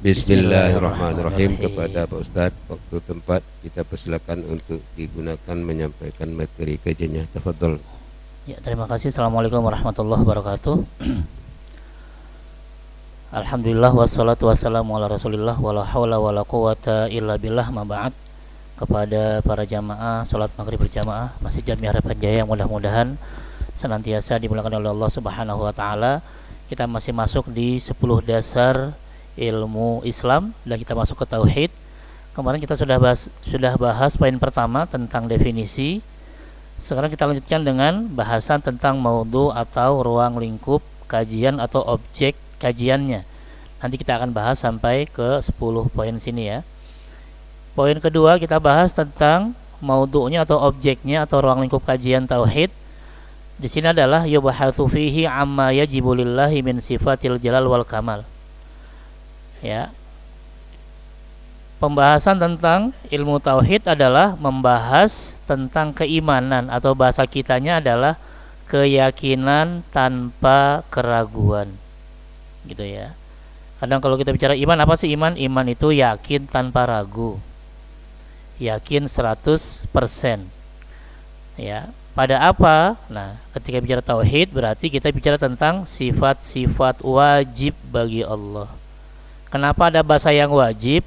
Bismillahirrahmanirrahim. Kepada Pak Ustadz, waktu tempat kita persilakan untuk digunakan menyampaikan materi kajiannya. Tafadhol. Ya, terima kasih. Assalamualaikum warahmatullahi wabarakatuh. Alhamdulillah wassalatu wassalamu ala Rasulillah wala haula wala quwata illa billah, ma ba'd. Kepada para jamaah salat maghrib berjamaah Masjid Jami Harapan Jaya, mudah-mudahan senantiasa dimuliakan oleh Allah Subhanahu wa taala. Kita masih masuk di 10 dasar ilmu Islam dan kita masuk ke tauhid. Kemarin kita sudah bahas poin pertama tentang definisi. Sekarang kita lanjutkan dengan bahasan tentang maudhu atau ruang lingkup kajian atau objek kajiannya. Nanti kita akan bahas sampai ke 10 poin sini ya. Poin kedua kita bahas tentang maudhu'nya atau objeknya atau ruang lingkup kajian tauhid. Di sini adalah yubahatsu fihi amma yajibu lillahi min sifatil jalal wal kamal. Ya. Pembahasan tentang ilmu tauhid adalah membahas tentang keimanan atau bahasa kitanya adalah keyakinan tanpa keraguan. Gitu ya. Kadang kalau kita bicara iman, apa sih iman? Iman itu yakin tanpa ragu. Yakin 100%. Ya, pada apa? Nah, ketika bicara tauhid berarti kita bicara tentang sifat-sifat wajib bagi Allah. Kenapa ada bahasa yang wajib?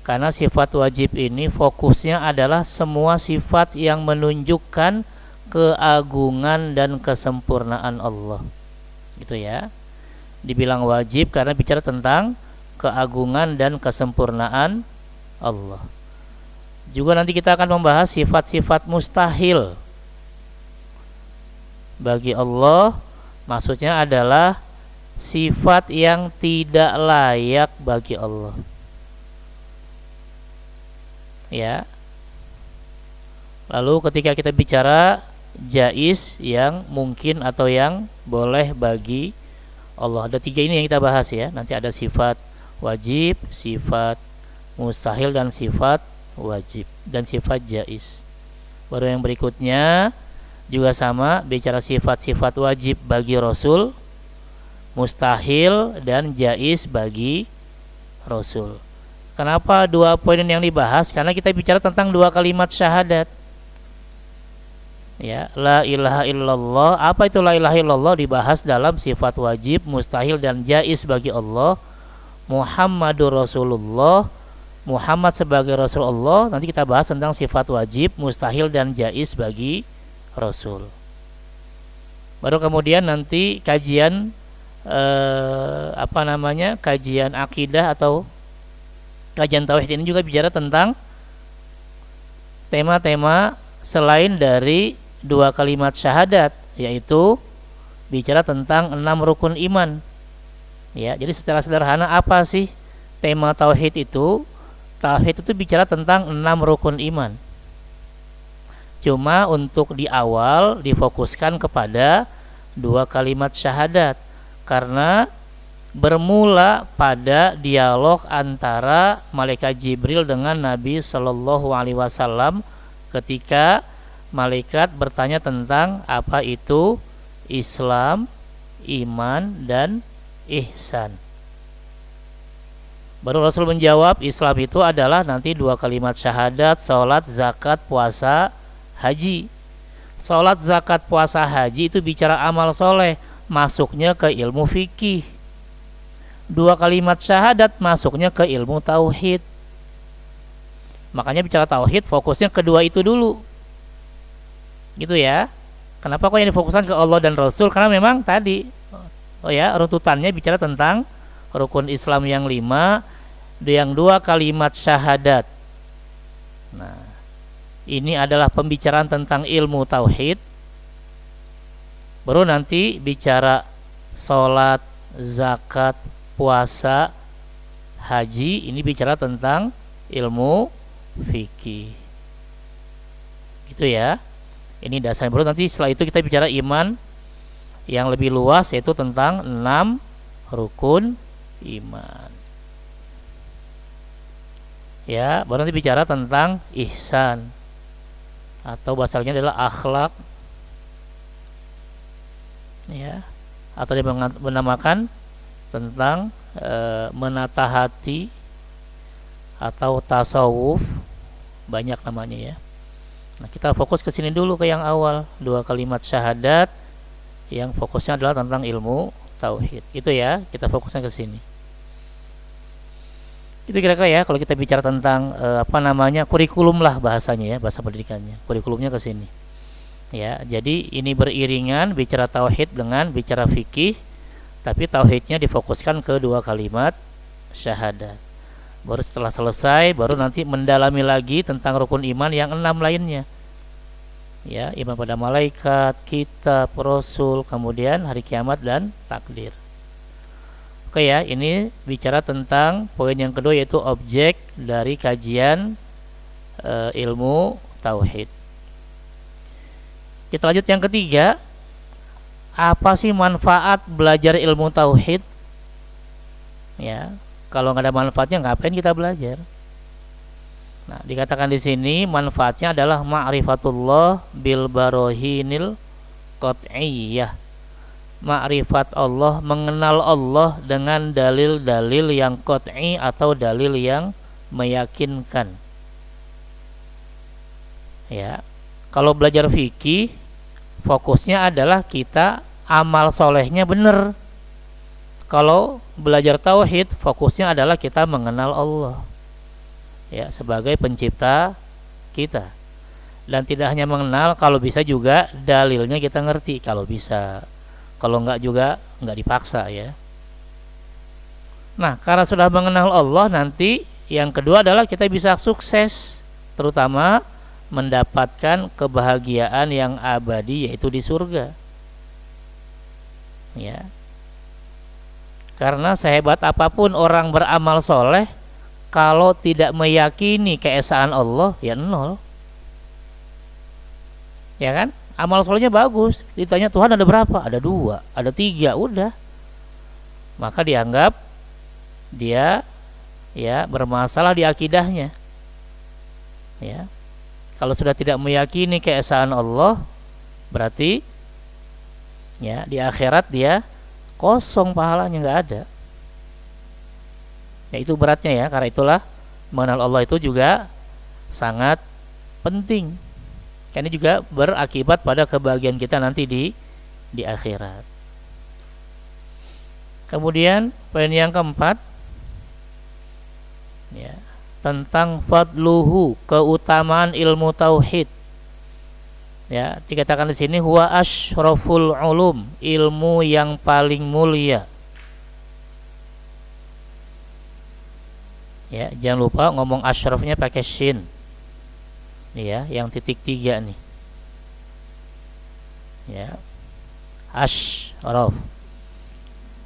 Karena sifat wajib ini fokusnya adalah semua sifat yang menunjukkan keagungan dan kesempurnaan Allah. Gitu ya. Dibilang wajib karena bicara tentang keagungan dan kesempurnaan Allah. Juga nanti kita akan membahas sifat-sifat mustahil bagi Allah. Maksudnya adalah sifat yang tidak layak bagi Allah. Ya. Lalu ketika kita bicara jaiz, yang mungkin atau yang boleh bagi Allah, ada 3 ini yang kita bahas ya. Nanti ada sifat wajib, sifat mustahil, dan sifat wajib, dan sifat jaiz. Baru yang berikutnya juga sama, bicara sifat-sifat wajib bagi Rasul, mustahil dan jaiz bagi Rasul. Kenapa 2 poin yang dibahas? Karena kita bicara tentang 2 kalimat syahadat. Ya, la ilaha illallah. Apa itu la ilaha illallah? Dibahas dalam sifat wajib, mustahil dan jaiz bagi Allah. Muhammadur Rasulullah, Muhammad sebagai Rasulullah. Nanti kita bahas tentang sifat wajib, mustahil dan jaiz bagi Rasul. Baru kemudian nanti kajian kajian akidah atau kajian tauhid ini juga bicara tentang tema-tema selain dari 2 kalimat syahadat, yaitu bicara tentang 6 rukun iman. Ya, jadi secara sederhana apa sih tema tauhid itu? Tauhid itu bicara tentang 6 rukun iman. Cuma untuk di awal difokuskan kepada 2 kalimat syahadat karena bermula pada dialog antara malaikat Jibril dengan Nabi Shallallahu Alaihi Wasallam ketika malaikat bertanya tentang apa itu Islam, iman, dan ihsan. Baru Rasul menjawab, Islam itu adalah nanti 2 kalimat syahadat, sholat, zakat, puasa, haji. Sholat, zakat, puasa, haji itu bicara amal soleh, masuknya ke ilmu fikih. 2 kalimat syahadat masuknya ke ilmu tauhid. Makanya bicara tauhid fokusnya kedua itu dulu. Gitu ya. Kenapa kok yang difokuskan ke Allah dan Rasul? Karena memang tadi runtutannya bicara tentang rukun Islam yang 5, yang 2 kalimat syahadat. Nah, ini adalah pembicaraan tentang ilmu tauhid. Baru nanti bicara sholat, zakat, puasa, haji, ini bicara tentang ilmu fikih. Gitu ya. Ini dasar. Baru nanti setelah itu kita bicara iman yang lebih luas, yaitu tentang 6 rukun iman. Ya, baru nanti bicara tentang ihsan atau bahasanya adalah akhlak. Ya, atau dia menamakan tentang menata hati atau tasawuf, banyak namanya ya. Nah, kita fokus ke sini dulu, ke yang awal, 2 kalimat syahadat yang fokusnya adalah tentang ilmu tauhid. Itu ya, kita fokusnya ke sini. Itu kira-kira ya kalau kita bicara tentang kurikulum lah bahasanya ya, bahasa pendidikannya. Kurikulumnya ke sini. Ya, jadi ini beriringan bicara tauhid dengan bicara fikih, tapi tauhidnya difokuskan ke 2 kalimat syahadat. Baru setelah selesai, baru nanti mendalami lagi tentang rukun iman yang 6 lainnya. Ya, iman pada malaikat, kitab, rasul, kemudian hari kiamat dan takdir. Oke ya, ini bicara tentang poin yang kedua, yaitu objek dari kajian ilmu tauhid. Kita lanjut yang ketiga. Apa sih manfaat belajar ilmu tauhid? Ya, kalau nggak ada manfaatnya ngapain kita belajar? Nah, dikatakan di sini manfaatnya adalah ma'rifatullah bil barohinil qat'iyyah. Ma'rifat Allah, mengenal Allah dengan dalil-dalil yang qat'i atau dalil yang meyakinkan. Ya. Kalau belajar fikih, fokusnya adalah kita amal solehnya benar. Kalau belajar tauhid, fokusnya adalah kita mengenal Allah ya sebagai pencipta kita. Dan tidak hanya mengenal, kalau bisa juga dalilnya kita ngerti kalau bisa. Kalau enggak juga enggak dipaksa ya. Nah, karena sudah mengenal Allah, nanti yang kedua adalah kita bisa sukses, terutama mendapatkan kebahagiaan yang abadi, yaitu di surga. Ya. Karena sehebat apapun orang beramal soleh, kalau tidak meyakini keesaan Allah, ya nol. Ya kan? Amal solehnya bagus, ditanya Tuhan ada berapa? Ada 2, ada 3, udah. Maka dianggap dia ya bermasalah di akidahnya. Ya. Kalau sudah tidak meyakini keesaan Allah, berarti ya di akhirat dia kosong, pahalanya nggak ada. Ya, itu beratnya ya. Karena itulah mengenal Allah itu juga sangat penting. Karena ini juga berakibat pada kebahagiaan kita nanti di akhirat. Kemudian poin yang keempat ya, tentang fadluhu, keutamaan ilmu tauhid. Ya, dikatakan di sini huwa asyraful ulum, ilmu yang paling mulia. Ya, jangan lupa ngomong asyrafnya pakai shin. Ya, yang titik 3 nih. Ya. Asyraf.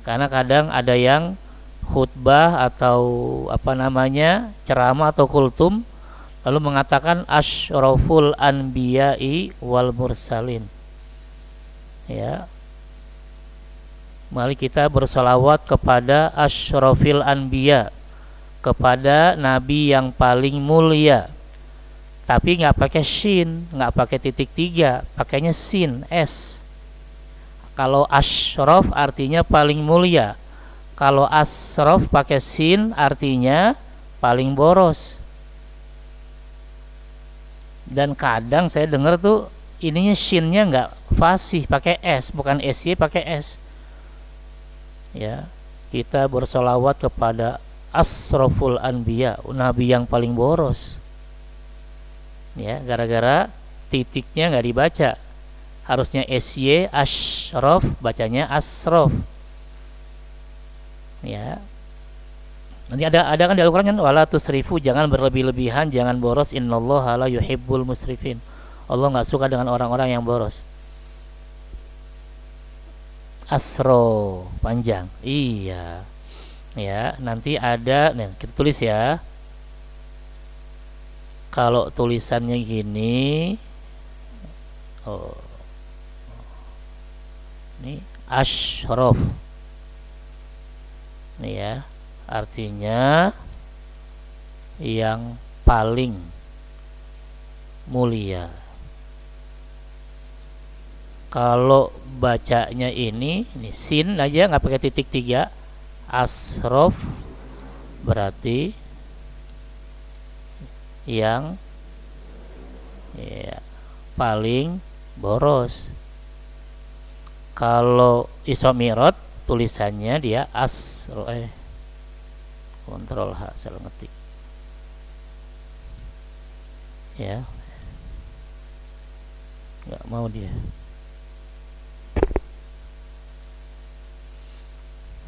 Karena kadang ada yang khutbah atau ceramah atau kultum lalu mengatakan asyraful anbiya'i wal mursalin. Ya. Mari kita bersolawat kepada asyrafil anbiya, kepada nabi yang paling mulia. Tapi nggak pakai shin, nggak pakai titik 3, pakainya sin, s. Kalau asyraf artinya paling mulia. Kalau asraf pakai sin artinya paling boros. Dan kadang saya dengar tuh ininya shinnya nggak fasih, pakai s, bukan sy, pakai s. Ya, kita bersolawat kepada asraful anbiya, nabi yang paling boros. Ya, gara-gara titiknya nggak dibaca, harusnya sy, asyraf, bacanya asraf. Ya, nanti ada kan di Al-Quran kan, wala tusrifu, jangan berlebih-lebihan, jangan boros, innallaha la yuhibbul musrifin. Allah nggak suka dengan orang-orang yang boros. Asro panjang, iya. Ya, nanti ada, nih kita tulis ya. Kalau tulisannya gini, oh, ini asyraf, nih ya, artinya yang paling mulia. Kalau bacanya ini sin aja, nggak pakai titik 3, Asrof berarti yang ya, paling boros. Kalau Isra Mi'raj tulisannya dia kontrol H salah ngetik ya, nggak mau dia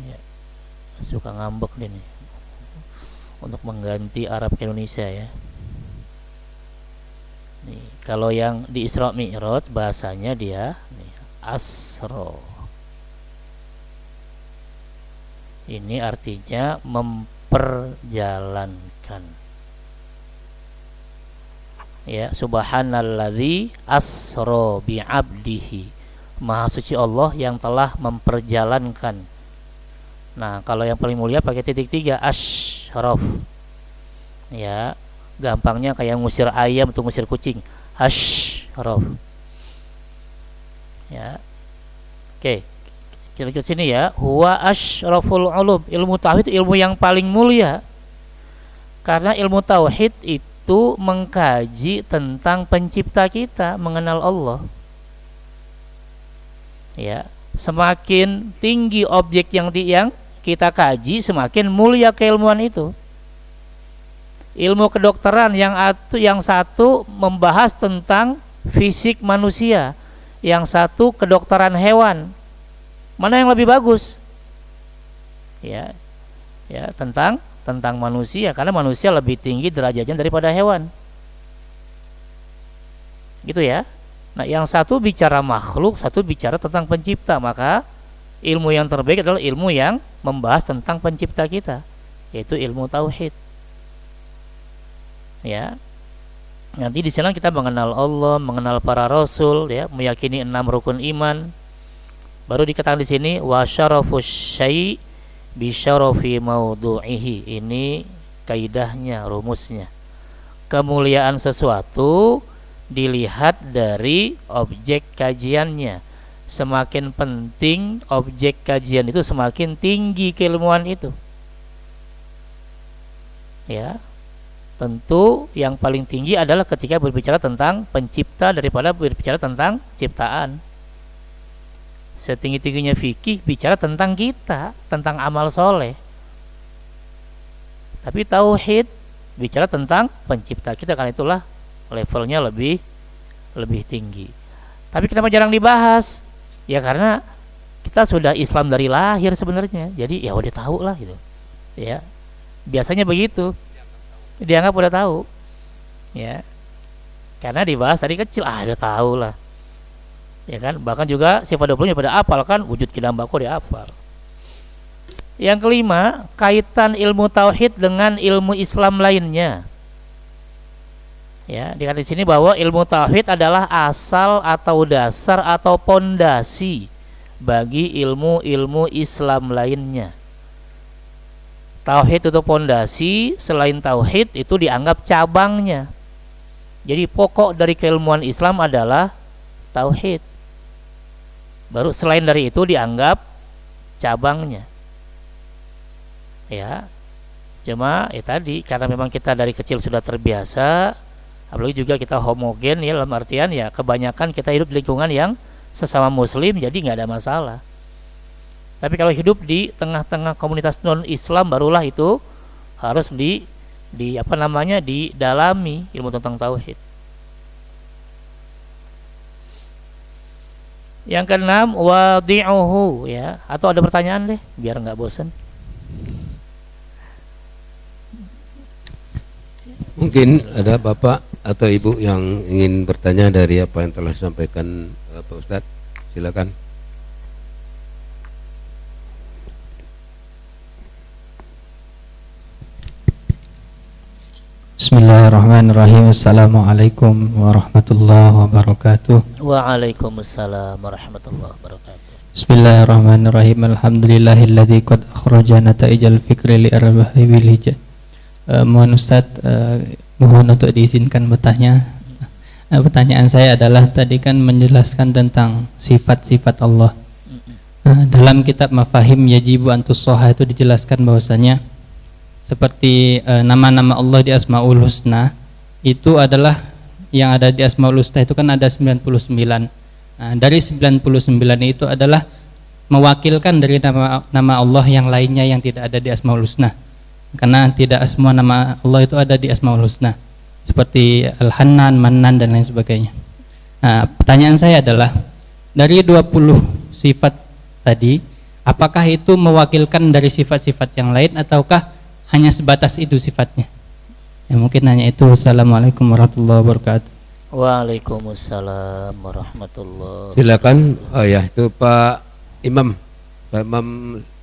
ya, suka ngambek dia nih untuk mengganti Arab ke Indonesia ya. Nih, kalau yang di Isra Mi'raj bahasanya dia nih, asro. Ini artinya memperjalankan. Ya, subhanalladzi asro bi'abdihi. Maha suci Allah yang telah memperjalankan. Nah, kalau yang paling mulia pakai titik 3, asyraf. Ya, gampangnya kayak ngusir ayam atau ngusir kucing. Asyraf. Ya. Oke. Kita ke sini ya. Huwa asyraful ulum. Ilmu tauhid itu ilmu yang paling mulia. Karena ilmu tauhid itu mengkaji tentang pencipta kita, mengenal Allah. Ya, semakin tinggi objek yang kita kaji, semakin mulia keilmuan itu. Ilmu kedokteran yang satu membahas tentang fisik manusia, yang satu kedokteran hewan. Mana yang lebih bagus? Ya, tentang manusia, karena manusia lebih tinggi derajatnya daripada hewan. Gitu ya. Nah, yang satu bicara makhluk, satu bicara tentang pencipta. Maka ilmu yang terbaik adalah ilmu yang membahas tentang pencipta kita, yaitu ilmu tauhid. Ya. Nanti di sana kita mengenal Allah, mengenal para rasul, ya, meyakini 6 rukun iman. Baru dikatakan di sini wa syarafus syai' bi syarafi maudu'ihi. Ini kaidahnya, rumusnya. Kemuliaan sesuatu dilihat dari objek kajiannya. Semakin penting objek kajian itu, semakin tinggi keilmuan itu. Ya. Tentu yang paling tinggi adalah ketika berbicara tentang pencipta daripada berbicara tentang ciptaan. Setinggi-tingginya fikih bicara tentang kita, tentang amal soleh. Tapi tauhid bicara tentang pencipta kita, karena itulah levelnya lebih tinggi. Tapi kenapa jarang dibahas? Ya karena kita sudah Islam dari lahir sebenarnya. Jadi ya udah tahu lah gitu. Ya. Biasanya begitu. Dianggap udah tahu. Ya. Karena dibahas dari kecil, udah tahu lah. Ya kan, bahkan juga sifat 20-nya pada apal kan, wujud kidam bako dia apal. Yang kelima, kaitan ilmu tauhid dengan ilmu Islam lainnya. Ya, dikatakan di sini bahwa ilmu tauhid adalah asal atau dasar atau pondasi bagi ilmu-ilmu Islam lainnya. Tauhid itu pondasi, selain tauhid itu dianggap cabangnya. Jadi pokok dari keilmuan Islam adalah tauhid. Baru selain dari itu dianggap cabangnya. Ya. Cuma tadi karena memang kita dari kecil sudah terbiasa, apalagi juga kita homogen ya, dalam artian ya kebanyakan kita hidup di lingkungan yang sesama muslim, jadi nggak ada masalah. Tapi kalau hidup di tengah-tengah komunitas non-Islam, barulah itu harus didalami ilmu tentang tauhid. Yang keenam, wadi'uhu, ya. Atau ada pertanyaan deh biar nggak bosan. Mungkin ada Bapak atau Ibu yang ingin bertanya dari apa yang telah disampaikan Pak Ustadz. Silakan. Bismillahirrahmanirrahim. Assalamualaikum warahmatullahi wabarakatuh. Waalaikumsalam warahmatullahi wabarakatuh. Bismillahirrahmanirrahim. Alhamdulillahilladzi qad akhrajana nata'ijal fikri li arbahi bil hijab. Mohon Ustaz, mohon untuk diizinkan bertanya. Pertanyaan saya adalah tadi kan menjelaskan tentang sifat-sifat Allah. dalam kitab Mafahim Yajibu Antussoha itu dijelaskan bahwasanya seperti nama-nama Allah di Asmaul Husna itu adalah yang ada di Asmaul Husna itu kan ada 99. Nah, dari 99 itu adalah mewakilkan dari nama Allah yang lainnya yang tidak ada di Asmaul Husna. Karena tidak semua nama Allah itu ada di Asmaul Husna. Seperti Al-Hannan, Mannan dan lain sebagainya. Nah, pertanyaan saya adalah dari 20 sifat tadi, apakah itu mewakilkan dari sifat-sifat yang lain ataukah hanya sebatas itu sifatnya? Ya, mungkin hanya itu. Wassalamualaikum warahmatullahi wabarakatuh. Waalaikumsalam warahmatullahi. Silakan. Oh ya, itu Pak Imam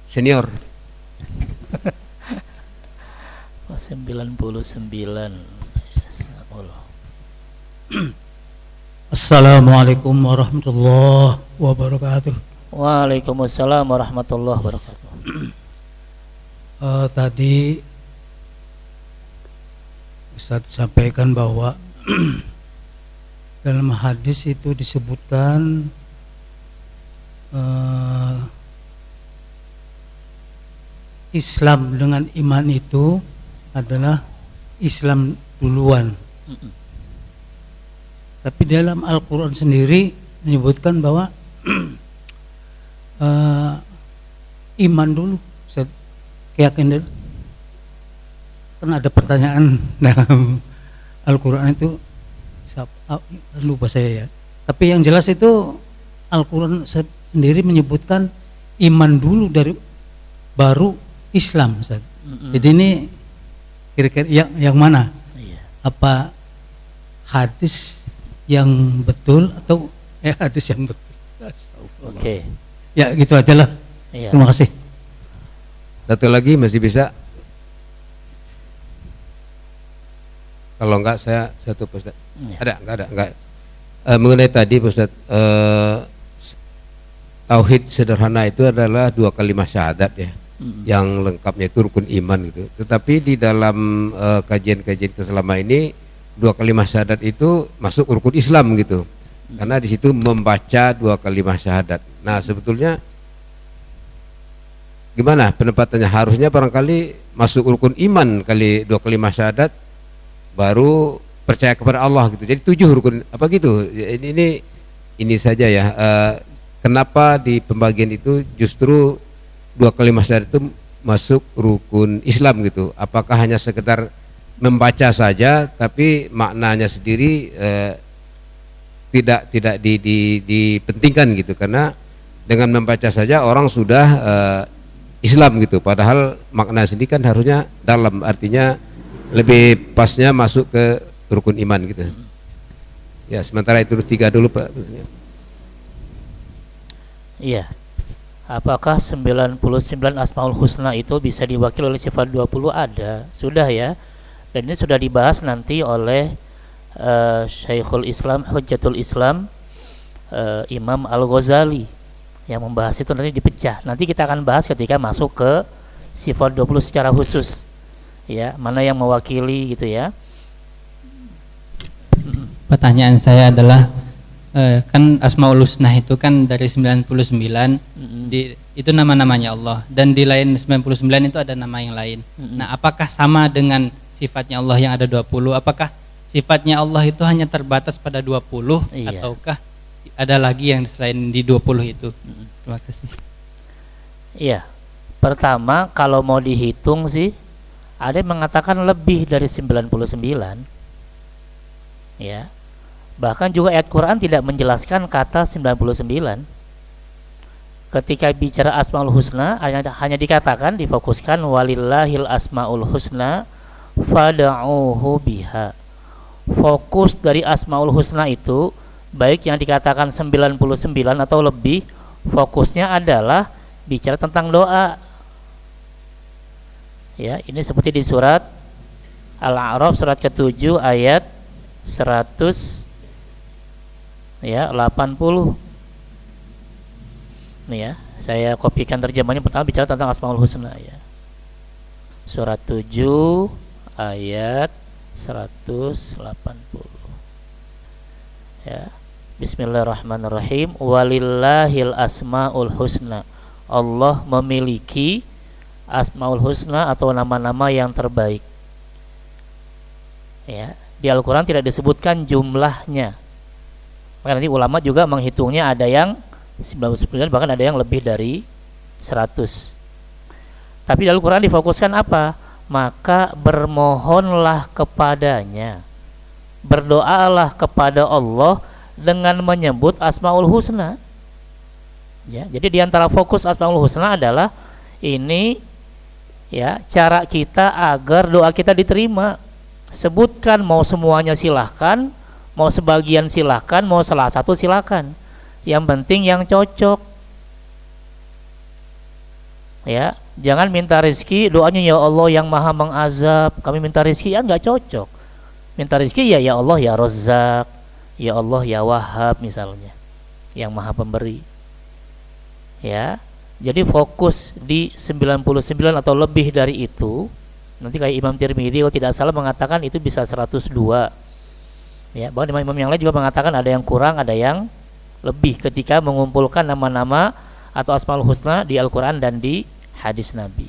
senior. 99. Assalamualaikum warahmatullahi wabarakatuh. Waalaikumsalam warahmatullahi wabarakatuh. Tadi Ustaz sampaikan bahwa dalam hadis itu disebutkan Islam dengan iman itu adalah Islam duluan. Tapi dalam Al-Quran sendiri menyebutkan bahwa iman dulu, keyakinan. Kan ada pertanyaan dalam Al-Quran itu, lupa saya ya. Tapi yang jelas itu Al-Quran sendiri menyebutkan iman dulu dari baru Islam. Jadi ini kira-kira yang mana? Apa hadis yang betul atau hadis yang betul? Oke. Ya gitu aja lah. Iya. Terima kasih. Satu lagi masih bisa? Kalau enggak saya satu Pak Ustaz. Ya. Enggak. Mengenai tadi Pak Ustaz, tauhid sederhana itu adalah 2 kalimat syahadat ya. Yang lengkapnya itu rukun iman gitu. Tetapi di dalam kajian-kajian kita selama ini 2 kalimat syahadat itu masuk rukun Islam gitu. Karena di situ membaca 2 kalimat syahadat. Nah, sebetulnya gimana penempatannya? Harusnya barangkali masuk rukun iman kali 2 kalimat syahadat baru percaya kepada Allah gitu. Jadi 7 rukun apa gitu. Ini saja ya. Kenapa di pembagian itu justru 2 kalimat syahadat itu masuk rukun Islam gitu? Apakah hanya sekedar membaca saja tapi maknanya sendiri tidak dipentingkan gitu, karena dengan membaca saja orang sudah Islam gitu, padahal makna sendiri kan harusnya dalam, artinya lebih pasnya masuk ke rukun iman gitu ya. Sementara itu 3 dulu Pak. Iya. Apakah 99 Asmaul Husna itu bisa diwakili oleh sifat 20? Ada, sudah ya. Dan ini sudah dibahas nanti oleh Syekhul Islam, Hujjatul Islam, Imam Al-Ghazali yang membahas itu. Nanti dipecah. Nanti kita akan bahas ketika masuk ke sifat 20 secara khusus. Ya, mana yang mewakili gitu ya. Pertanyaan saya adalah kan Asmaul Husna itu kan dari 99 itu nama-namanya Allah, dan di lain 99 itu ada nama yang lain. Nah, apakah sama dengan sifatnya Allah yang ada 20? Apakah sifatnya Allah itu hanya terbatas pada 20 ataukah ada lagi yang selain di 20 itu? Terima kasih. Iya. Pertama, kalau mau dihitung sih ada yang mengatakan lebih dari 99. Ya. Bahkan juga ayat Quran tidak menjelaskan kata 99. Ketika bicara Asmaul Husna hanya dikatakan, difokuskan walillahil asmaul husna fad'uhu biha. Fokus dari Asmaul Husna itu, baik yang dikatakan 99 atau lebih, fokusnya adalah bicara tentang doa. Ya, ini seperti di surat Al-A'raf surat ke-7 ayat 100 ya 80. Nih ya, saya kopikan terjemahannya. Pertama bicara tentang Asmaul Husna ya. Surat 7 ayat 180. Ya. Bismillahirrahmanirrahim. Walillahil asmaul husna Allah memiliki Asmaul Husna atau nama-nama yang terbaik. Ya, di Al-Quran tidak disebutkan jumlahnya. Maka nanti ulama juga menghitungnya, ada yang 99, bahkan ada yang lebih dari 100. Tapi di Al-Quran difokuskan apa? Maka bermohonlah kepadanya, berdoalah kepada Allah dengan menyebut Asmaul Husna. Ya, jadi diantara fokus Asmaul Husna adalah ini, ya, cara kita agar doa kita diterima. Sebutkan, mau semuanya silahkan, mau sebagian silahkan, mau salah satu silahkan. Yang penting yang cocok. Ya, jangan minta rezeki doanya ya Allah yang maha mengazab, kami minta rezeki, ya nggak cocok. Minta rezeki ya Allah ya Razzaq, ya Allah ya Wahhab misalnya, yang maha pemberi. Ya, jadi fokus di 99 atau lebih dari itu. Nanti kayak Imam Tirmidzi kalau tidak salah mengatakan itu bisa 102. Ya, bahkan imam-imam yang lain juga mengatakan ada yang kurang, ada yang lebih ketika mengumpulkan nama-nama atau Asmaul Husna di Al-Quran dan di hadis Nabi.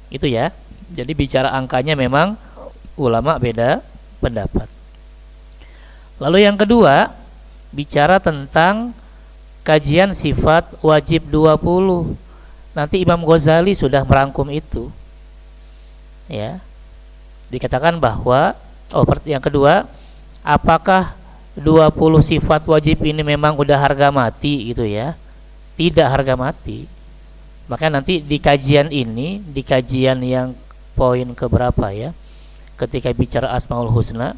Itu ya. Jadi bicara angkanya memang ulama beda pendapat. Lalu yang kedua, bicara tentang kajian sifat wajib 20. Nanti Imam Ghazali sudah merangkum itu. Ya. Dikatakan bahwa yang kedua, apakah 20 sifat wajib ini memang udah harga mati gitu ya? Tidak harga mati. Maka nanti di kajian ini, di kajian yang poin keberapa ya, ketika bicara Asmaul Husna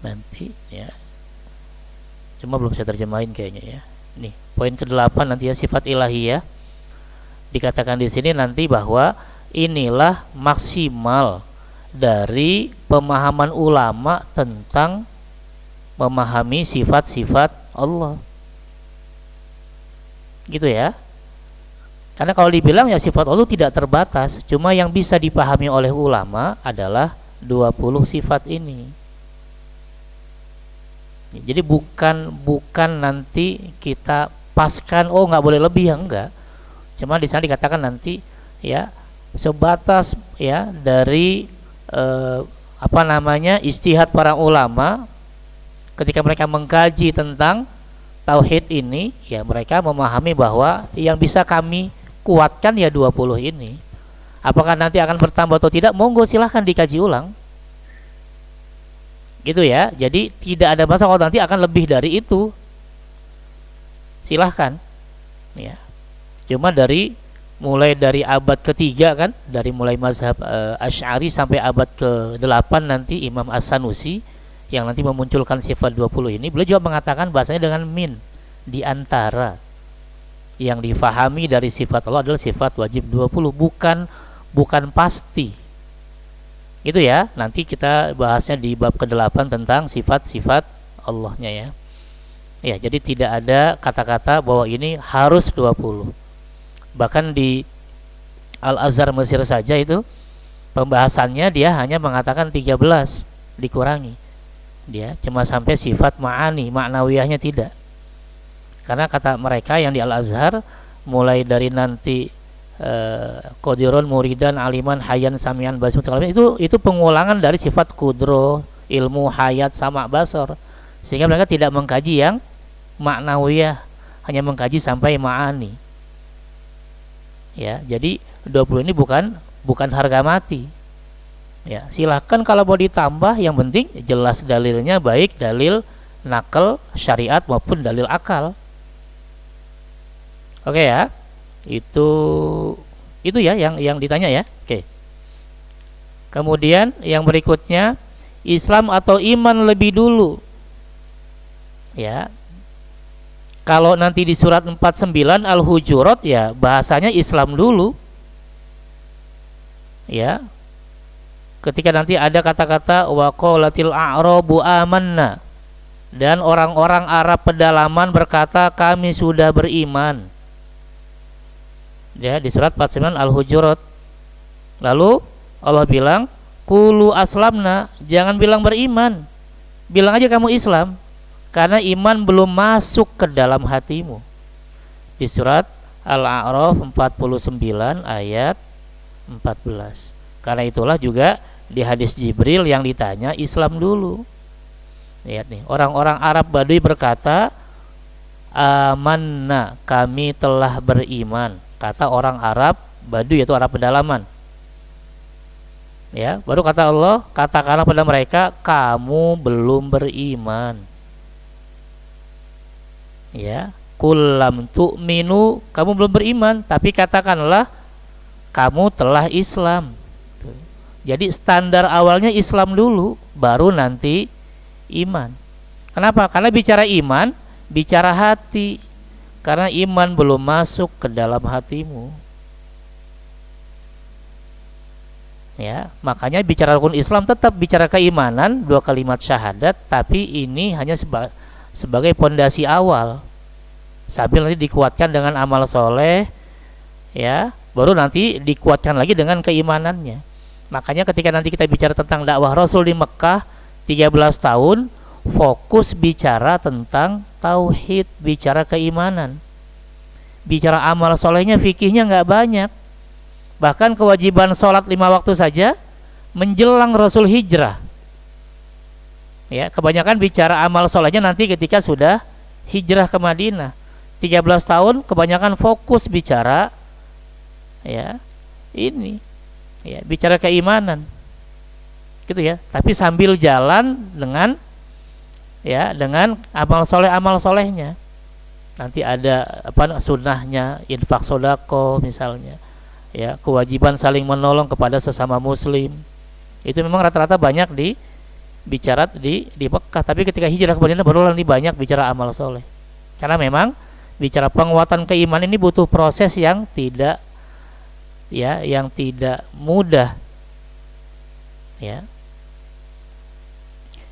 nanti ya, cuma belum saya terjemahin kayaknya ya. Nih, poin ke-8 nanti ya, sifat ilahiyah. Dikatakan di sini nanti bahwa inilah maksimal dari pemahaman ulama tentang memahami sifat-sifat Allah. Gitu ya. Karena kalau dibilang ya sifat Allah tidak terbatas, cuma yang bisa dipahami oleh ulama adalah 20 sifat ini. Jadi bukan nanti kita paskan, oh nggak boleh lebih, ya enggak. Cuma di sana dikatakan nanti ya sebatas ya dari ijtihad para ulama ketika mereka mengkaji tentang tauhid ini, ya mereka memahami bahwa yang bisa kami kuatkan ya 20 ini. Apakah nanti akan bertambah atau tidak, monggo silahkan dikaji ulang. Gitu ya. Jadi tidak ada masalah kalau nanti akan lebih dari itu. Silahkan. Ya. Cuma mulai dari abad ketiga kan, dari mulai mazhab Asy'ari sampai abad ke-8 nanti Imam As-Sanusi yang nanti memunculkan sifat 20 ini, beliau juga mengatakan bahasanya dengan min, di antara yang difahami dari sifat Allah adalah sifat wajib 20, bukan pasti. Itu ya, nanti kita bahasnya di bab ke-8 tentang sifat-sifat Allahnya ya. Ya, jadi tidak ada kata-kata bahwa ini harus 20. Bahkan di Al-Azhar Mesir saja itu pembahasannya dia hanya mengatakan 13, dikurangi. Dia cuma sampai sifat ma'ani, maknawiyahnya tidak. Karena kata mereka yang di Al-Azhar mulai dari nanti Qadirun, Muridan, Aliman, Hayyan, Samian, Basir, itu pengulangan dari sifat kudro, ilmu, hayat, sama, basar. Sehingga mereka tidak mengkaji yang maknawiyah, hanya mengkaji sampai ma'ani. Ya, jadi 20 ini bukan harga mati. Ya, silahkan kalau mau ditambah, yang penting jelas dalilnya, baik dalil nakal syariat maupun dalil akal. Oke ya. Itu ya yang ditanya ya. Oke. Kemudian yang berikutnya, Islam atau iman lebih dulu. Ya. Kalau nanti di surat 49 Al-Hujurat ya bahasanya Islam dulu. Ya. Ketika nanti ada kata-kata wa qalatil a'rabu amanna, dan orang-orang Arab pedalaman berkata kami sudah beriman. Ya, di surat 49 Al-Hujurat. Lalu Allah bilang qulu aslamna, jangan bilang beriman, bilang aja kamu Islam, karena iman belum masuk ke dalam hatimu. Di surat Al-A'raf 49 ayat 14. Karena itulah juga di hadis Jibril yang ditanya Islam dulu. Lihat nih, orang-orang Arab Badui berkata, amanna, kami telah beriman. Kata orang Arab Badui, yaitu Arab pedalaman. Ya, baru kata Allah, katakanlah pada mereka, kamu belum beriman. Ya, kullam tu'minu, kamu belum beriman, tapi katakanlah kamu telah Islam. Jadi standar awalnya Islam dulu, baru nanti iman. Kenapa? Karena bicara iman, bicara hati. Karena iman belum masuk ke dalam hatimu. Ya, makanya bicara rukun Islam tetap bicara keimanan, 2 kalimat syahadat, tapi ini hanya sebagai pondasi awal. Sambil nanti dikuatkan dengan amal soleh, ya, baru nanti dikuatkan lagi dengan keimanannya. Makanya ketika nanti kita bicara tentang dakwah Rasul di Mekah 13 tahun, fokus bicara tentang tauhid, bicara keimanan. Bicara amal solehnya, fikihnya nggak banyak. Bahkan kewajiban sholat 5 waktu saja menjelang Rasul hijrah. Ya, kebanyakan bicara amal solehnya nanti ketika sudah hijrah ke Madinah. 13 tahun kebanyakan fokus bicara, ya, ini, ya, bicara keimanan, gitu ya. Tapi sambil jalan dengan, ya, dengan amal solehnya. Nanti ada apa sunnahnya, infak sodako misalnya, ya, kewajiban saling menolong kepada sesama Muslim. Itu memang rata-rata banyak bicara di Mekah. Tapi ketika hijrah ke Madinah baru nanti banyak bicara amal soleh. Karena memang bicara penguatan keimanan ini butuh proses yang tidak, ya, yang tidak mudah, ya,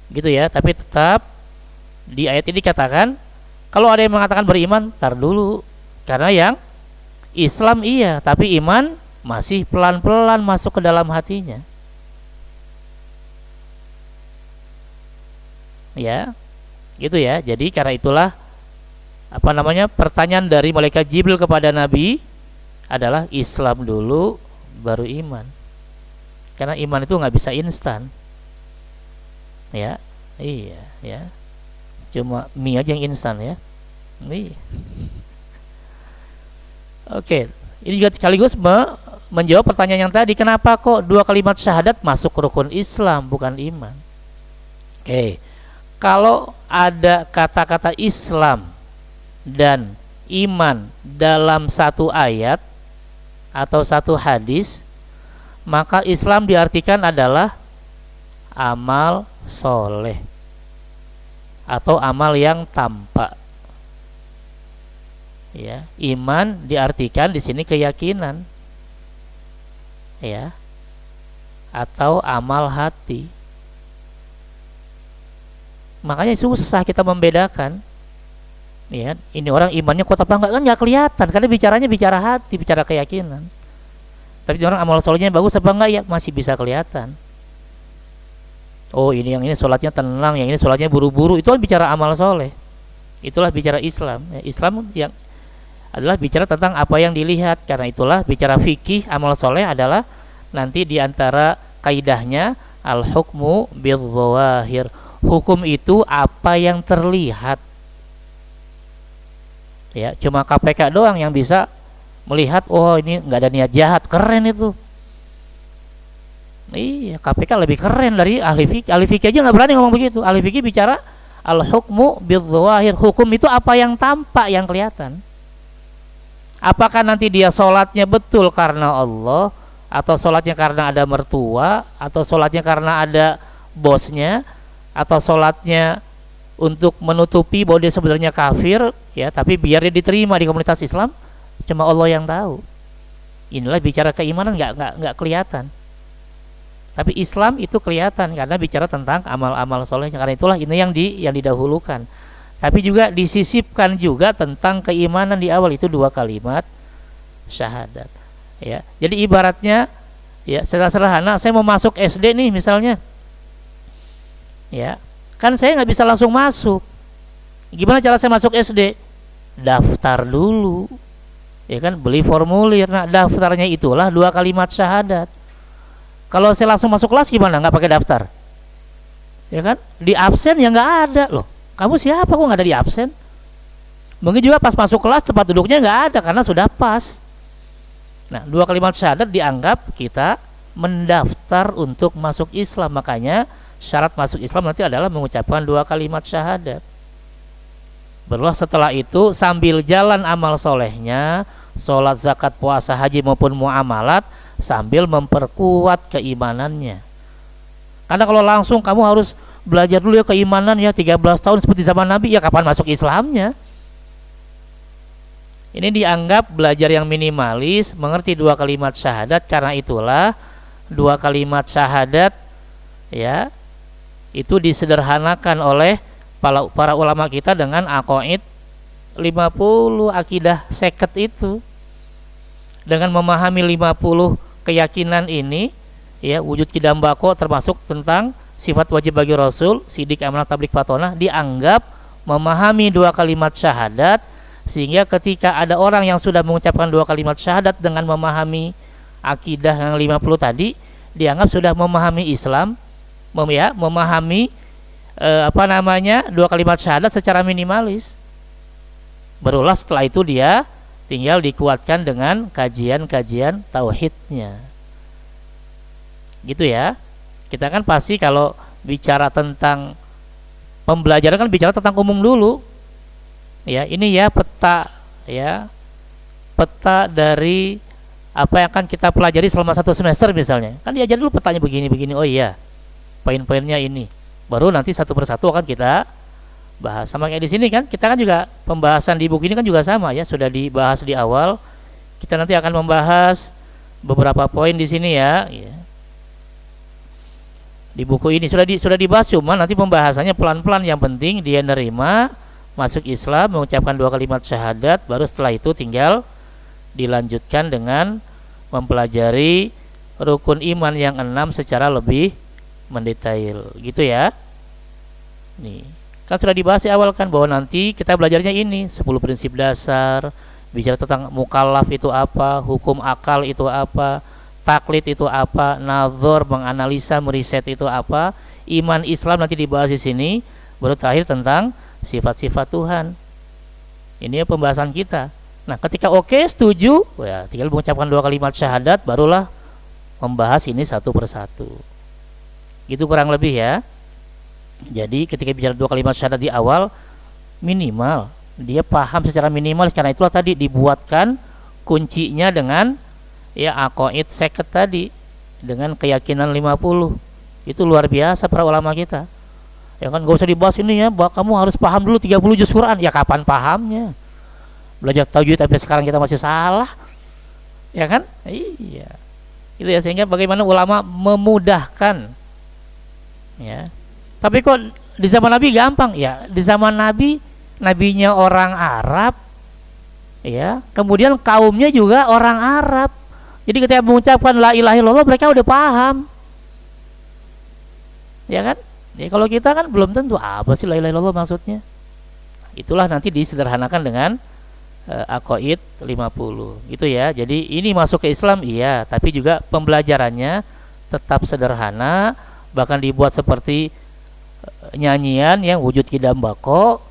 gitu ya. Tapi tetap di ayat ini dikatakan, kalau ada yang mengatakan beriman, tar dulu, karena yang Islam iya, tapi iman masih pelan-pelan masuk ke dalam hatinya, ya, gitu ya. Jadi karena itulah pertanyaan dari malaikat Jibril kepada Nabi adalah Islam dulu baru iman. Karena iman itu nggak bisa instan. Ya, iya, ya. Cuma mie aja yang instan, ya. Iya. Oke, ini juga sekaligus menjawab pertanyaan yang tadi, kenapa kok 2 kalimat syahadat masuk rukun Islam bukan iman? Oke. Kalau ada kata-kata Islam dan iman dalam satu ayat atau satu hadis, maka Islam diartikan adalah amal soleh atau amal yang tampak. Ya, iman diartikan di sini keyakinan, ya, atau amal hati. Makanya susah kita membedakan. Ya, ini orang imannya kuat apa enggak, kan nggak kelihatan karena bicaranya bicara hati, bicara keyakinan. Tapi orang amal solehnya bagus apa enggak, ya masih bisa kelihatan. Oh, ini yang ini sholatnya tenang, yang ini sholatnya buru-buru, itu kan bicara amal soleh. Itulah bicara Islam. Ya, Islam yang adalah bicara tentang apa yang dilihat. Karena itulah bicara fikih amal soleh adalah nanti diantara kaidahnya al-hukmu bil-zawahir. Hukum itu apa yang terlihat. Ya, cuma KPK doang yang bisa melihat, oh ini nggak ada niat jahat, keren itu. Iya, KPK lebih keren dari ahli fikih. Ahli fikih aja nggak berani ngomong begitu. Ahli fikih bicara al-hukmu bil-zawahir. Hukum itu apa yang tampak, yang kelihatan. Apakah nanti dia sholatnya betul karena Allah, atau sholatnya karena ada mertua, atau sholatnya karena ada bosnya, atau sholatnya untuk menutupi bahwa dia sebenarnya kafir, ya, tapi biar dia diterima di komunitas Islam, cuma Allah yang tahu. Inilah bicara keimanan nggak kelihatan. Tapi Islam itu kelihatan karena bicara tentang amal-amal solehnya. Karena itulah ini yang didahulukan. Tapi juga disisipkan juga tentang keimanan di awal, itu 2 kalimat syahadat. Ya, jadi ibaratnya, ya, secara sederhana, saya mau masuk SD nih misalnya, ya, kan saya nggak bisa langsung masuk. Gimana cara saya masuk SD? Daftar dulu. ya kan, beli formulir. Nah, daftarnya itulah 2 kalimat syahadat. Kalau saya langsung masuk kelas gimana? Nggak pakai daftar, ya kan? Di absen ya nggak ada loh. Kamu siapa kok nggak ada di absen? Mungkin juga pas masuk kelas tempat duduknya nggak ada karena sudah pas. Nah, 2 kalimat syahadat dianggap kita mendaftar untuk masuk Islam. Makanya syarat masuk Islam nanti adalah mengucapkan 2 kalimat syahadat. Barulah setelah itu sambil jalan amal solehnya, sholat, zakat, puasa, haji maupun muamalat, sambil memperkuat keimanannya. Karena kalau langsung kamu harus belajar dulu ya keimanan ya 13 tahun seperti zaman Nabi, ya kapan masuk Islamnya? Ini dianggap belajar yang minimalis, mengerti 2 kalimat syahadat. Karena itulah 2 kalimat syahadat ya itu disederhanakan oleh para ulama kita dengan aqaid 50 akidah seket itu. Dengan memahami 50 keyakinan ini ya, wujud kidam bako termasuk tentang sifat wajib bagi Rasul, sidik, amanah, tabligh, fatonah, dianggap memahami 2 kalimat syahadat. Sehingga ketika ada orang yang sudah mengucapkan 2 kalimat syahadat dengan memahami akidah yang 50 tadi, dianggap sudah memahami Islam, memahami 2 kalimat syahadat secara minimalis. Barulah setelah itu dia tinggal dikuatkan dengan kajian-kajian tauhidnya. Gitu ya. Kita kan pasti kalau bicara tentang pembelajaran kan bicara tentang umum dulu. Ya, ini ya peta dari apa yang akan kita pelajari selama 1 semester misalnya. Kan diajar dulu petanya begini-begini. Oh iya, poin-poinnya ini. Baru nanti satu persatu akan kita bahas. Sama kayak di sini kan, kita kan juga pembahasan di buku ini kan juga sama ya, sudah dibahas di awal. Kita nanti akan membahas beberapa poin di sini ya. Di buku ini sudah dibahas, cuma nanti pembahasannya pelan-pelan. Yang penting dia nerima masuk Islam, mengucapkan 2 kalimat syahadat, baru setelah itu tinggal dilanjutkan dengan mempelajari rukun iman yang 6 secara lebih mendetail, gitu ya. Nih, kan sudah dibahas di awal kan bahwa nanti kita belajarnya ini 10 prinsip dasar, bicara tentang mukallaf itu apa, hukum akal itu apa, taklid itu apa, nazar, menganalisa, meriset itu apa, iman Islam nanti dibahas di sini, baru terakhir tentang sifat-sifat Tuhan. Ini ya pembahasan kita. Nah, ketika oke, setuju, ya tinggal mengucapkan 2 kalimat syahadat, barulah membahas ini satu persatu. Gitu kurang lebih ya. Jadi ketika bicara 2 kalimat syahadat di awal, minimal dia paham secara minimal. Karena itulah tadi dibuatkan kuncinya dengan ya aqaid seket tadi, dengan keyakinan 50. Itu luar biasa para ulama kita. Ya kan, gak usah dibahas ini ya, bahwa kamu harus paham dulu 30 juz Quran. Ya kapan pahamnya? Belajar tajwid sampai sekarang kita masih salah. Ya kan? Iya. Itu ya, sehingga bagaimana ulama memudahkan. Ya. Tapi kok di zaman Nabi gampang? Ya, di zaman Nabi, nabinya orang Arab. Ya, kemudian kaumnya juga orang Arab. Jadi ketika mengucapkan la ilaha illallah, mereka udah paham. Ya kan? Ya, kalau kita kan belum tentu apa sih la ilaha illallah maksudnya. Itulah nanti disederhanakan dengan aqaid 50 gitu ya. Jadi ini masuk ke Islam iya, tapi juga pembelajarannya tetap sederhana, bahkan dibuat seperti nyanyian yang wujud kidam bako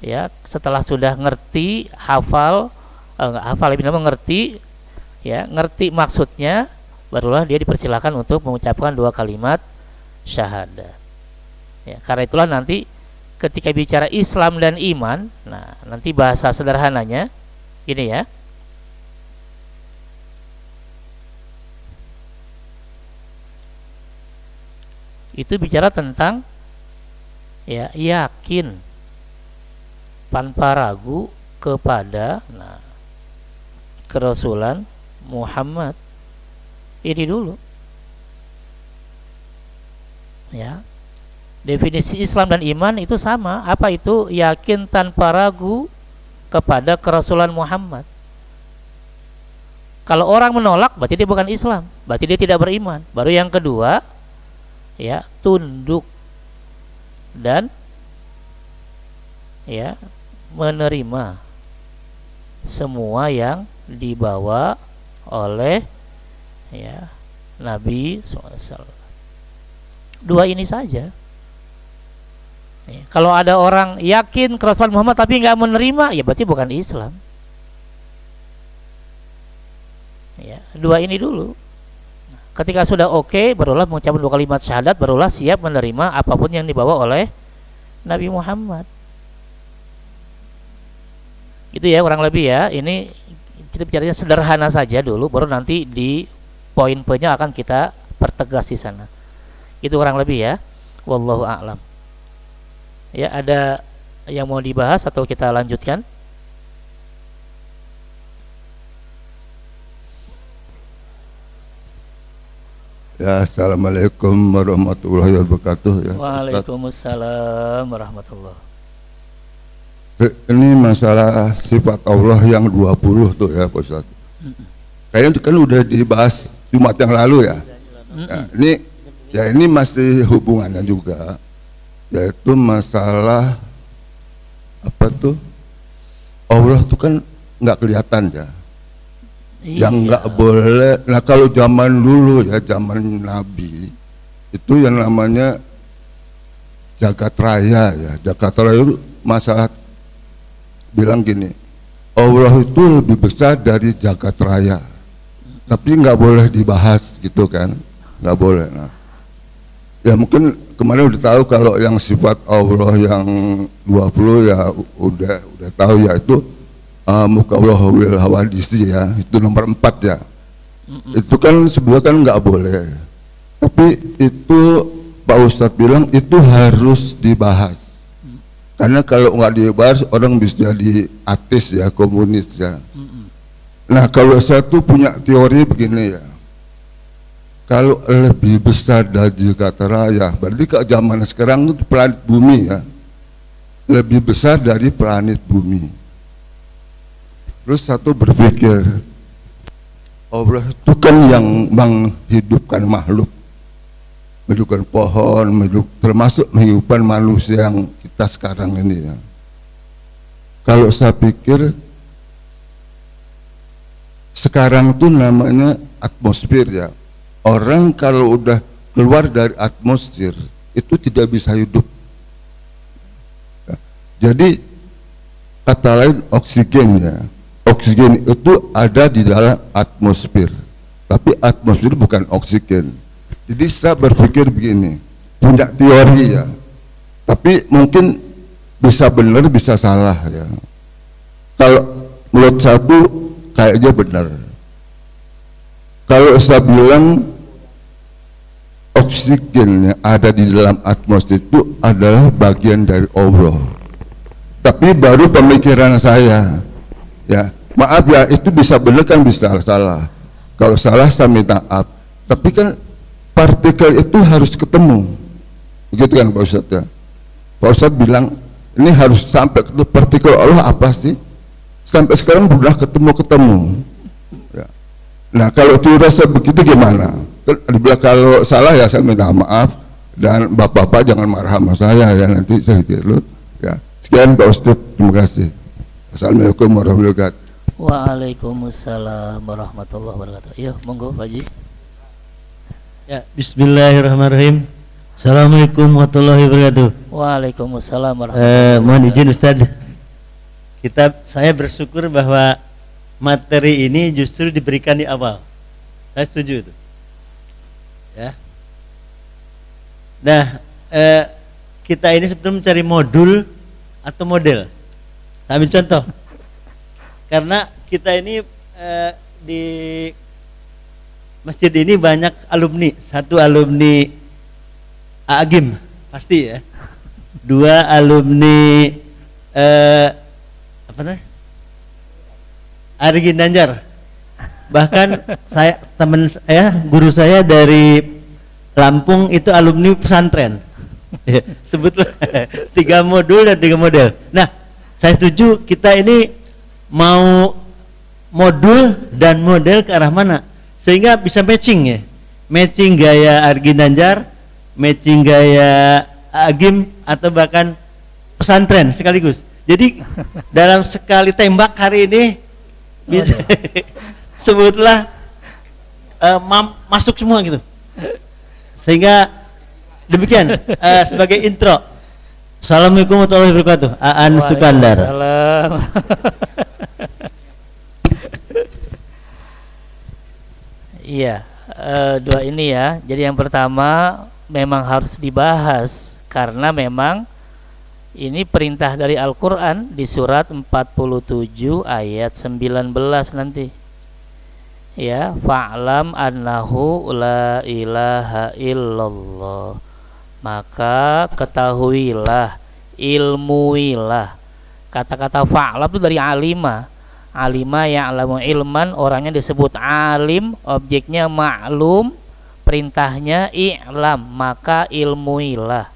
ya. Setelah sudah ngerti, hafal mengerti ya, ngerti maksudnya, barulah dia dipersilakan untuk mengucapkan 2 kalimat syahadat. Ya, karena itulah nanti ketika bicara Islam dan iman, nah nanti bahasa sederhananya gini ya. Itu bicara tentang ya yakin tanpa ragu kepada kerasulan Muhammad. Ini dulu. Ya. Definisi Islam dan iman itu sama. Apa itu? Yakin tanpa ragu kepada kerasulan Muhammad. Kalau orang menolak, berarti dia bukan Islam, berarti dia tidak beriman. Baru yang kedua, ya, tunduk dan ya menerima semua yang dibawa oleh ya Nabi SAW. Dua ini saja. Ya, kalau ada orang yakin kerasulan Muhammad tapi nggak menerima, ya berarti bukan Islam. Ya, dua ini dulu. Ketika sudah oke, barulah mengucapkan dua kalimat syahadat, barulah siap menerima apapun yang dibawa oleh Nabi Muhammad. Itu ya kurang lebih ya. Ini kita bicaranya sederhana saja dulu, baru nanti di poin-poinnya akan kita pertegas di sana. Itu kurang lebih ya. Wallahu a'lam. Ya, ada yang mau dibahas atau kita lanjutkan? Ya, assalamualaikum warahmatullahi wabarakatuh. Ya, Waalaikumsalam warahmatullahi. Ini masalah sifat Allah yang 20 tuh ya Pak Ustadz. Kayaknya kan udah dibahas Jumat yang lalu ya. Ini masih hubungannya juga, yaitu masalah apa tuh, Allah tuh kan nggak kelihatan ya. Yang nggak boleh. Nah kalau zaman dulu ya, zaman Nabi itu yang namanya jagat raya ya. Jagat raya itu masalah bilang gini, Allah itu lebih besar dari jagat raya, tapi nggak boleh dibahas gitu kan, nggak boleh. Nah ya mungkin kemarin udah tahu kalau yang sifat Allah yang 20 ya udah tahu, yaitu muka Allah wil hawadisi ya, itu nomor 4 ya. Itu kan sebenarnya kan nggak boleh, tapi itu Pak Ustadz bilang itu harus dibahas, karena kalau nggak dibahas orang bisa jadi ateis ya, komunis ya. Nah kalau saya tuh punya teori begini ya, kalau lebih besar dari kata raya, berarti ke zaman sekarang itu planet bumi ya, lebih besar dari planet bumi. Terus satu berpikir, Allah itu kan yang menghidupkan makhluk, menghidupkan pohon, termasuk menghidupkan manusia yang kita sekarang ini ya. Kalau saya pikir sekarang itu namanya atmosfer ya. Orang kalau udah keluar dari atmosfer itu tidak bisa hidup ya. Jadi kata lain oksigen ya, oksigen itu ada di dalam atmosfer, tapi atmosfer bukan oksigen. Jadi saya berpikir begini, punya teori ya, tapi mungkin bisa benar bisa salah ya. Kalau menurut saya tuh kayaknya benar. Kalau saya bilang oksigen yang ada di dalam atmosfer itu adalah bagian dari Allah, tapi baru pemikiran saya ya. Maaf ya, itu bisa benar kan bisa salah. Kalau salah saya minta maaf, tapi kan partikel itu harus ketemu, begitu kan Pak Ustadz ya. Pak Ustadz bilang ini harus sampai ke partikel Allah apa sih, sampai sekarang sudah ketemu ya. Nah kalau dirasa begitu gimana? Dibilang kalau salah ya saya minta maaf, dan bapak-bapak jangan marah sama saya ya, nanti saya gitu ya. Sekian Pak Ustadz, terima kasih. Assalamualaikum warahmatullahi wabarakatuh. Waalaikumsalam warahmatullahi wabarakatuh. Yuk monggo Pak Haji. Ya, bismillahirrahmanirrahim. Assalamualaikum warahmatullahi wabarakatuh. Waalaikumsalam warahmatullahi wabarakatuh. Mohon izin Ustaz, saya bersyukur bahwa materi ini justru diberikan di awal. Saya setuju itu. Ya. Nah, kita ini sebetulnya mencari modul atau model. Saya ambil contoh. Karena kita ini di masjid ini banyak alumni. Satu alumni AAGIM pasti ya. Dua alumni apa namanya? Argi Danjar. Bahkan teman saya, guru saya dari Lampung itu alumni pesantren. Sebutlah 3 modul dan 3 model. Nah, saya setuju kita ini mau modul dan model ke arah mana sehingga bisa matching ya. Matching gaya Argi Danjar, matching gaya Agim, atau bahkan pesantren sekaligus. Jadi dalam sekali tembak hari ini Bisa sebutlah masuk semua gitu. Sehingga demikian sebagai intro. Assalamualaikum warahmatullahi wabarakatuh. Aan Sukandar. Waalaikumsalam. Iya, dua ini ya. Jadi yang pertama memang harus dibahas karena memang ini perintah dari Al-Qur'an di surat 47 ayat 19 nanti. Ya, fa'lam annahu la ilaha illallah. Maka ketahuilah, ilmuilah. Kata-kata fa'lam itu dari alima. Alima ya'lamu ilman, orangnya disebut alim, objeknya ma'lum, perintahnya i'lam, maka ilmuilah.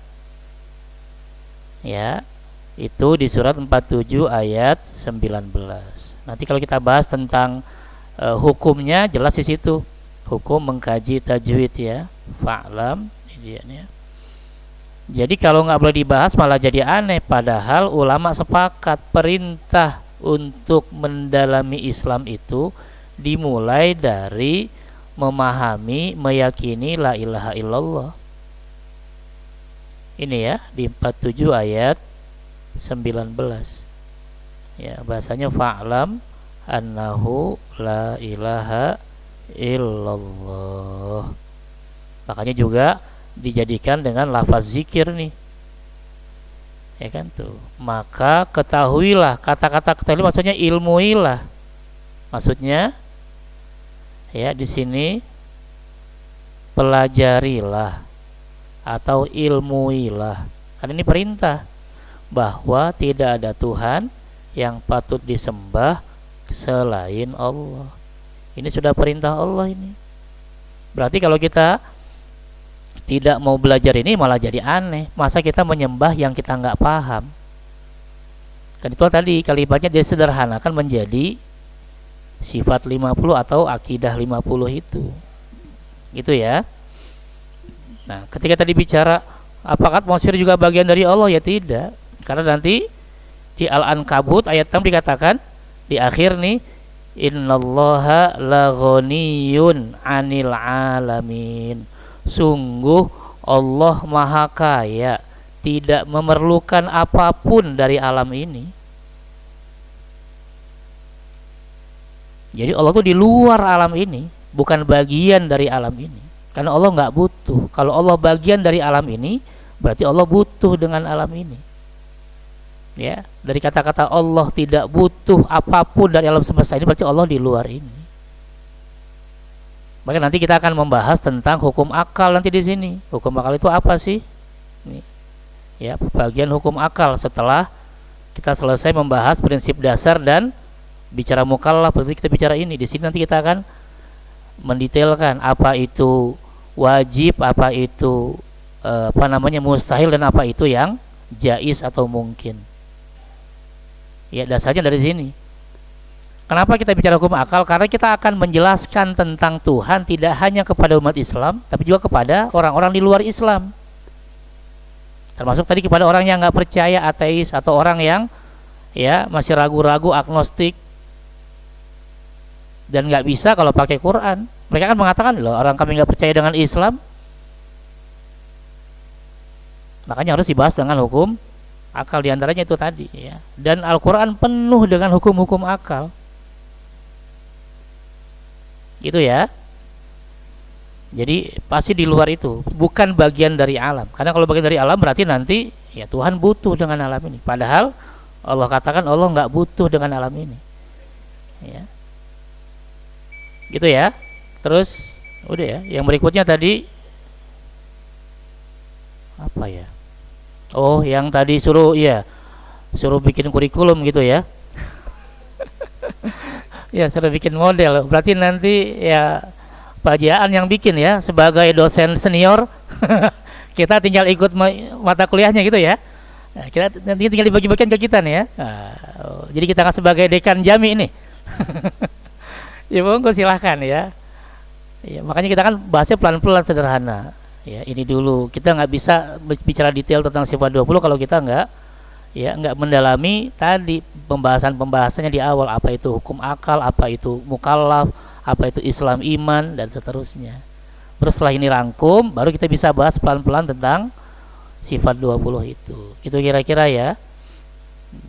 Ya, itu di surat 47 ayat 19. Nanti kalau kita bahas tentang hukumnya jelas di situ. Hukum mengkaji tajwid ya. Fa'lam ini ya. Jadi kalau nggak boleh dibahas malah jadi aneh, padahal ulama sepakat perintah untuk mendalami Islam itu dimulai dari memahami, meyakini la ilaha illallah. Ini ya di 47 ayat 19. Ya, bahasanya fa'lam annahu la ilaha illallah. Makanya juga dijadikan dengan lafaz zikir nih. Ya kan tuh. Maka ketahuilah, kata-kata ketahui maksudnya ilmuilah. Maksudnya ya di sini pelajarilah atau ilmuilah. Karena ini perintah bahwa tidak ada Tuhan yang patut disembah selain Allah. Ini sudah perintah Allah ini. Berarti kalau kita tidak mau belajar ini malah jadi aneh. Masa kita menyembah yang kita nggak paham? Kan itu tadi kalimatnya disederhanakan menjadi sifat 50 atau akidah 50 itu. Gitu ya. Nah, ketika tadi bicara apakah atmosfer juga bagian dari Allah? Ya tidak. Karena nanti di Al-Ankabut ayat 6 dikatakan di akhir nih, innallaha laghaniyun 'anil 'alamin. Sungguh Allah Maha Kaya, tidak memerlukan apapun dari alam ini. Jadi Allah tuh di luar alam ini, bukan bagian dari alam ini. Karena Allah nggak butuh. Kalau Allah bagian dari alam ini, berarti Allah butuh dengan alam ini. Ya, dari kata-kata Allah tidak butuh apapun dari alam semesta ini, berarti Allah di luar ini. Maka nanti kita akan membahas tentang hukum akal nanti di sini. Hukum akal itu apa sih? Ini, ya, bagian hukum akal setelah kita selesai membahas prinsip dasar dan bicara mukallaf. Berarti kita bicara ini. Di sini nanti kita akan mendetailkan apa itu wajib, apa itu mustahil, dan apa itu yang jaiz atau mungkin. Ya, dasarnya dari sini. Kenapa kita bicara hukum akal? Karena kita akan menjelaskan tentang Tuhan tidak hanya kepada umat Islam, tapi juga kepada orang-orang di luar Islam. Termasuk tadi kepada orang yang nggak percaya, ateis, atau orang yang ya masih ragu-ragu, agnostik, dan nggak bisa kalau pakai Quran. Mereka kan mengatakan, loh, orang kami nggak percaya dengan Islam. Makanya harus dibahas dengan hukum akal, diantaranya itu tadi. Ya. Dan Al-Quran penuh dengan hukum-hukum akal. Gitu ya. Jadi pasti di luar itu, bukan bagian dari alam. Karena kalau bagian dari alam berarti nanti ya Tuhan butuh dengan alam ini. Padahal Allah katakan Allah nggak butuh dengan alam ini. Ya. Gitu ya. Terus udah ya. Yang berikutnya tadi apa ya? Oh, yang tadi suruh bikin kurikulum gitu ya. Ya, sudah bikin model. Berarti nanti ya Pak Jaan yang bikin ya sebagai dosen senior. Kita tinggal ikut mata kuliahnya gitu ya. Nah, kita nanti tinggal dibagi-bagikan ke kita nih ya. Jadi kita akan sebagai dekan Jami ini. Ya monggo silahkan ya. Ya, makanya kita kan bahasnya pelan-pelan sederhana. Ya, ini dulu. Kita nggak bisa bicara detail tentang sifat 20 kalau kita nggak ya nggak mendalami tadi pembahasannya di awal, apa itu hukum akal, apa itu mukallaf, apa itu Islam, iman, dan seterusnya. Terus setelah ini rangkum, baru kita bisa bahas pelan-pelan tentang sifat 20 itu. Itu kira-kira ya.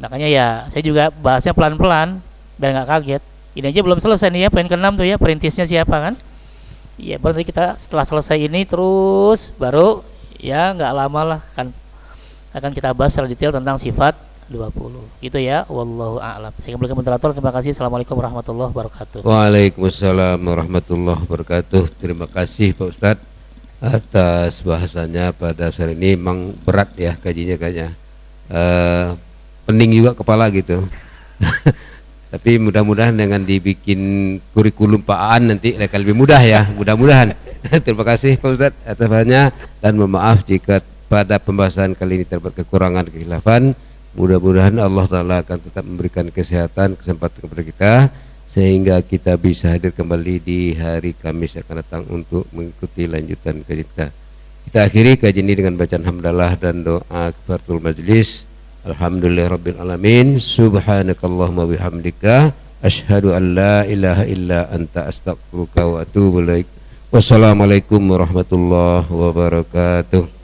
Makanya ya saya juga bahasnya pelan-pelan biar nggak kaget. Ini aja belum selesai nih ya, poin ke-6 tuh ya, perintisnya siapa kan? Iya, baru nanti kita setelah selesai ini terus baru ya nggak lama lah kan akan kita bahas secara detail tentang sifat 20. Gitu ya, wallahu a'lam. Saya kembali ke moderator. Terima kasih. Assalamualaikum warahmatullahi wabarakatuh. Waalaikumsalam warahmatullahi wabarakatuh. Terima kasih Pak Ustadz atas bahasanya pada sore ini. Memang berat ya kajinya kayaknya. Pening juga kepala gitu. Tapi mudah-mudahan dengan dibikin kurikulum Pak Aan nanti akan lebih mudah ya, mudah-mudahan. Terima kasih Pak Ustadz atas bahasanya, dan mohon maaf jika pada pembahasan kali ini terdapat kekurangan, kekhilafan. Mudah-mudahan Allah Ta'ala akan tetap memberikan kesehatan, kesempatan kepada kita, sehingga kita bisa hadir kembali di hari Kamis akan datang untuk mengikuti lanjutan kajian kita. Kita akhiri kajian ini dengan bacaan hamdalah dan doa kifaratul majlis. Alhamdulillahirabbil alamin. Subhanakallahumma bihamdika asyhadu an la ilaha illa anta astaghfiruka wa atubu ilaik. Wassalamualaikum warahmatullahi wabarakatuh.